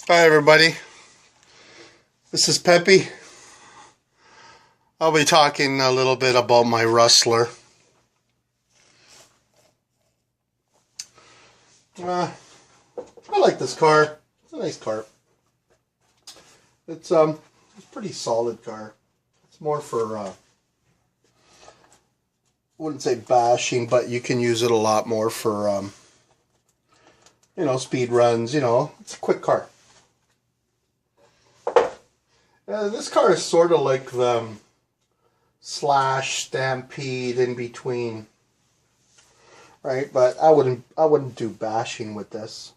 Hi everybody, this is Peppy. I'll be talking a little bit about my Rustler. I like this car. It's a nice car. It's a pretty solid car. It's more for I wouldn't say bashing, but you can use it a lot more for speed runs. It's a quick car. This car is sort of like the Slash Stampede in between, right? But I wouldn't do bashing with this.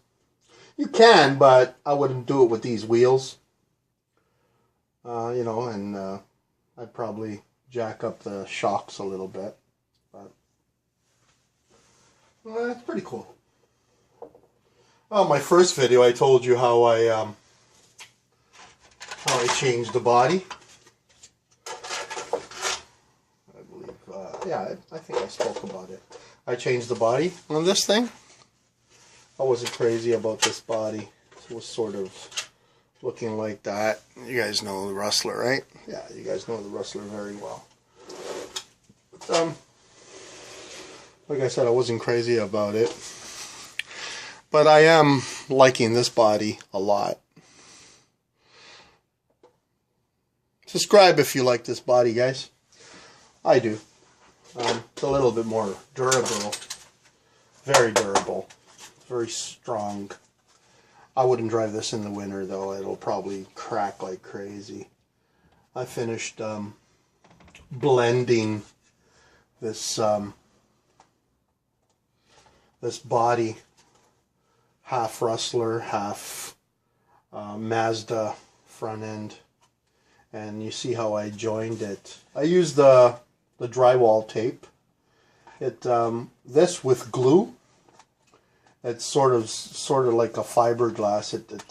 You can, but I wouldn't do it with these wheels. I'd probably jack up the shocks a little bit, but it's pretty cool. Oh, my first video, I told you how I changed the body. I believe, I think I spoke about it. I changed the body on this thing. I wasn't crazy about this body. It was sort of looking like that. You guys know the Rustler, right? Yeah, you guys know the Rustler very well. But, like I said, I wasn't crazy about it. But I am liking this body a lot. Subscribe if you like this body, guys. I do. It's a little bit more durable. Very durable. Very strong. I wouldn't drive this in the winter, though. It'll probably crack like crazy. I finished blending this this body, half Rustler, half Mazda front end. And you see how I joined it. I used the drywall tape. This with glue. It's sort of like a fiberglass. It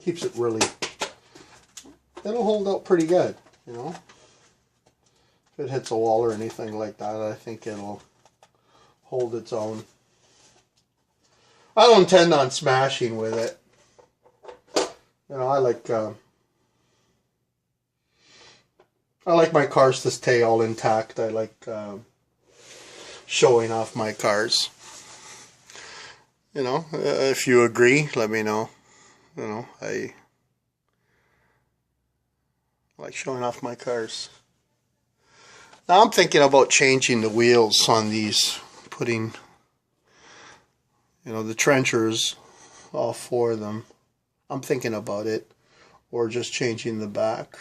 keeps it really. It'll hold out pretty good, If it hits a wall or anything like that, I think it'll hold its own. I don't intend on smashing with it. I like my cars to stay all intact. I like showing off my cars. If you agree, let me know. I like showing off my cars. Now I'm thinking about changing the wheels on these, putting, the trenchers, all four of them. I'm thinking about it, or just changing the back.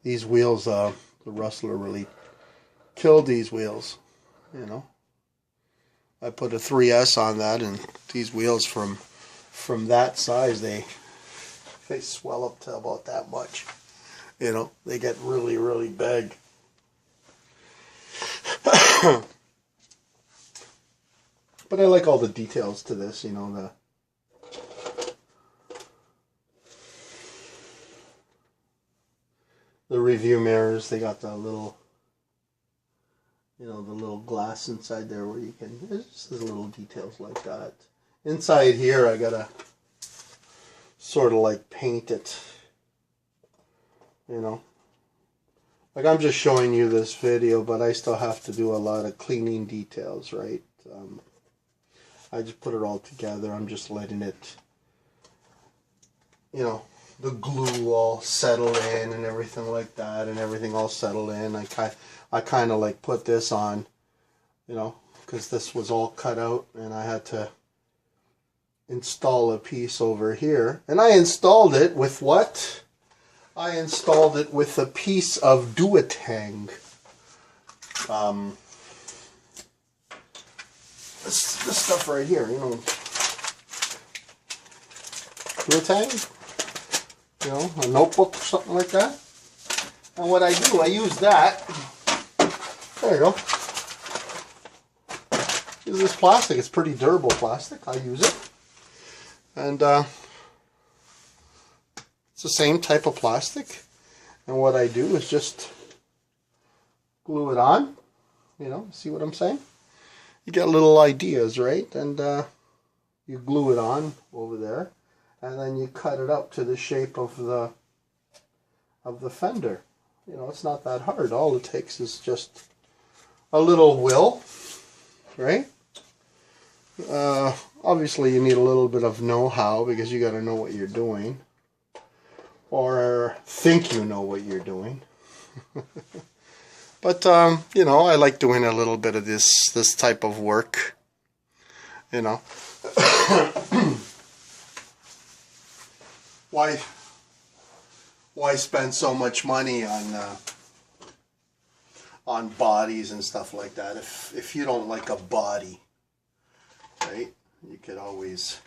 These wheels, the Rustler really killed these wheels, I put a 3S on that, and these wheels from that size, they swell up to about that much. They get really, really big. But I like all the details to this, the review mirrors, they got the little, the little glass inside there where you can, there's just little details like that. Inside here, I gotta sort of like paint it, Like I'm just showing you this video, but I still have to do a lot of cleaning details, right? I just put it all together. I'm just letting it, the glue all settle in and everything like that, and everything all settled in. I kind of like put this on, because this was all cut out, and I had to install a piece over here. And I installed it with what? I installed it with a piece of duotang. This stuff right here, duotang. A notebook or something like that. And what I do, I use that. There you go. Use this plastic. It's pretty durable plastic. I use it. And it's the same type of plastic. And what I do is just glue it on. You know, see what I'm saying? You get little ideas, right? And you glue it on over there, and then you cut it up to the shape of the fender. You know, it's not that hard. All it takes is just a little will, right? Obviously you need a little bit of know-how, because you got to know what you're doing, or think you know what you're doing. But you know, I like doing a little bit of this type of work, you know. Why spend so much money on bodies and stuff like that if you don't like a body, right? You could always,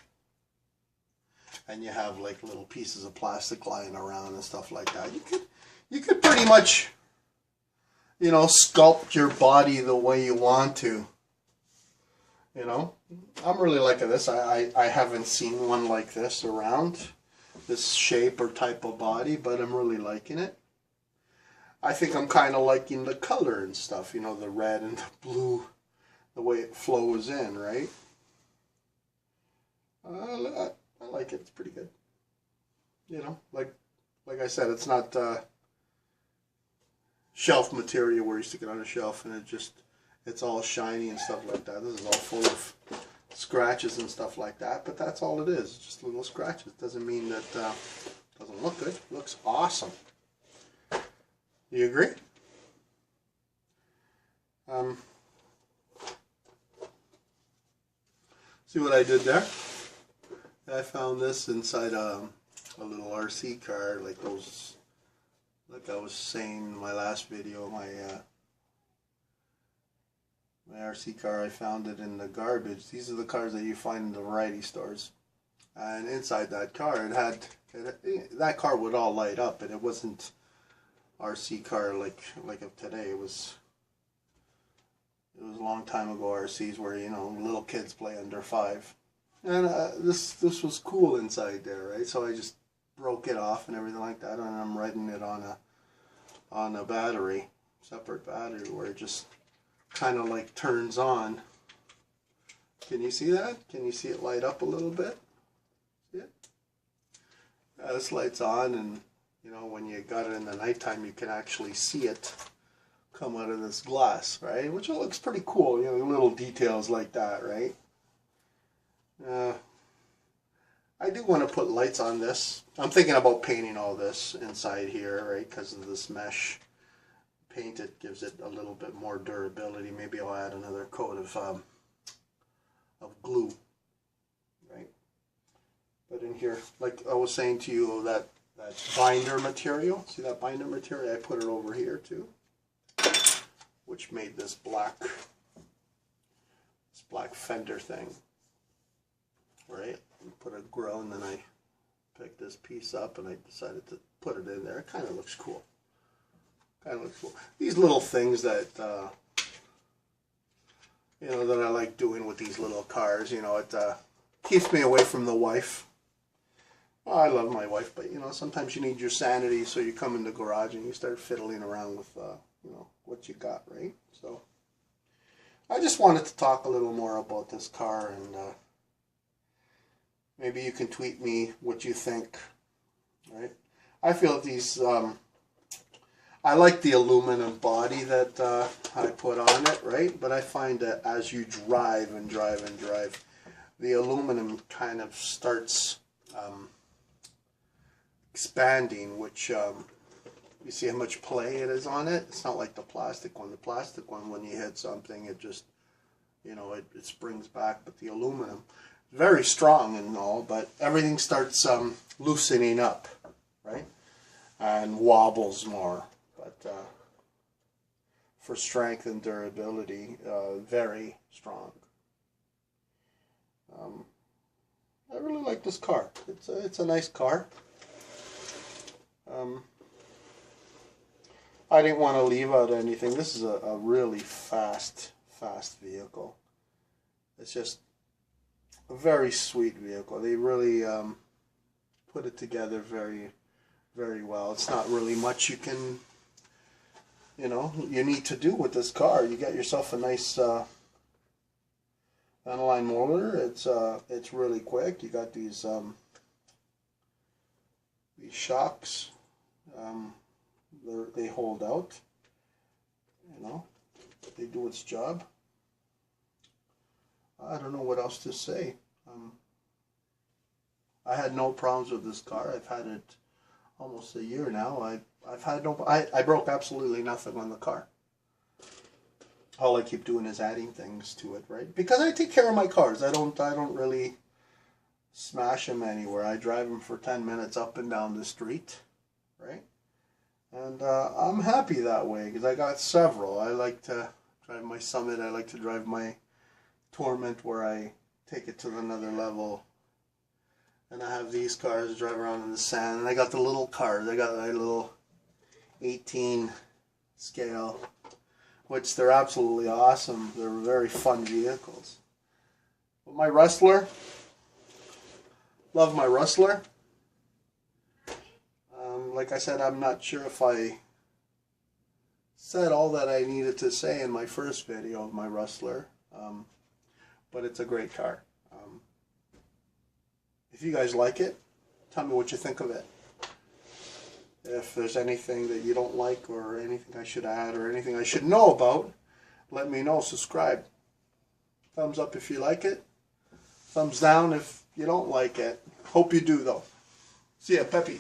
and you have like little pieces of plastic lying around and stuff like that. You could pretty much, you know, sculpt your body the way you want to. You know, I'm really liking this. I haven't seen one like this around, this shape or type of body, but I'm really liking it. I think I'm kind of liking the color and stuff, you know, the red and the blue, the way it flows in, right? I like it. It's pretty good. You know, like I said, it's not shelf material where you stick it on a shelf and it's all shiny and stuff like that. This is all full of scratches and stuff like that, but that's all it is. It's just little scratches. Doesn't mean that it doesn't look good. It looks awesome. You agree? See what I did there? I found this inside a little RC car, like those, like I was saying in my last video, my RC car. I found it in the garbage. These are the cars that you find in the variety stores. And inside that car, that car would all light up, and it wasn't RC car like of today. It was a long time ago RCs where, you know, little kids play under 5. And this was cool inside there, right? So I just broke it off and everything like that, and I'm riding it on a battery, separate battery, where it just kind of like turns on. Can you see that? Can you see it light up a little bit? See it? This light's on, and you know, when you got it in the nighttime, you can actually see it come out of this glass, right? Which looks pretty cool, you know, little details like that, right? I do want to put lights on this. I'm thinking about painting all this inside here, right? Because of this mesh. Paint it gives it a little bit more durability. Maybe I'll add another coat of glue, right? But in here, like I was saying to you, that binder material. See that binder material? I put it over here too, which made this black fender thing. Right? Put a grill, and then I picked this piece up and I decided to put it in there. It kind of looks cool. Kind of looks cool. These little things that you know, that I like doing with these little cars. You know, it keeps me away from the wife. Well, I love my wife, but you know, sometimes you need your sanity, so you come in the garage and you start fiddling around with you know, what you got, right? So I just wanted to talk a little more about this car, and maybe you can tweet me what you think, right? I feel that these, I like the aluminum body that I put on it, right? But I find that as you drive and drive and drive, the aluminum kind of starts expanding, which you see how much play it is on it? It's not like the plastic one. The plastic one, when you hit something, it just, you know, it springs back. But the aluminum, very strong and all, but everything starts loosening up, right? And wobbles more. But for strength and durability, very strong. I really like this car. It's a nice car. I didn't want to leave out anything. This is a really fast vehicle. It's just a very sweet vehicle. They really put it together very, very well. It's not really much you can, you know, you need to do with this car. You get yourself a nice Line motor. It's really quick. You got these shocks. They hold out. You know, they do its job. I don't know what else to say. I had no problems with this car. I've had it almost a year now. I've had no. I broke absolutely nothing on the car. All I keep doing is adding things to it, right? Because I take care of my cars. I don't really smash them anywhere. I drive them for 10 minutes up and down the street, right? And I'm happy that way because I got several. I like to drive my Summit. I like to drive my Torment, where I take it to another level. And I have these cars that drive around in the sand. And I got the little cars. I got my little 18 scale, which they're absolutely awesome. They're very fun vehicles. But my Rustler, love my Rustler. Like I said, I'm not sure if I said all that I needed to say in my first video of my Rustler, but it's a great car. If you guys like it, tell me what you think of it. If there's anything that you don't like or anything I should add or anything I should know about, let me know. Subscribe. Thumbs up if you like it. Thumbs down if you don't like it. Hope you do, though. See ya, Peppy.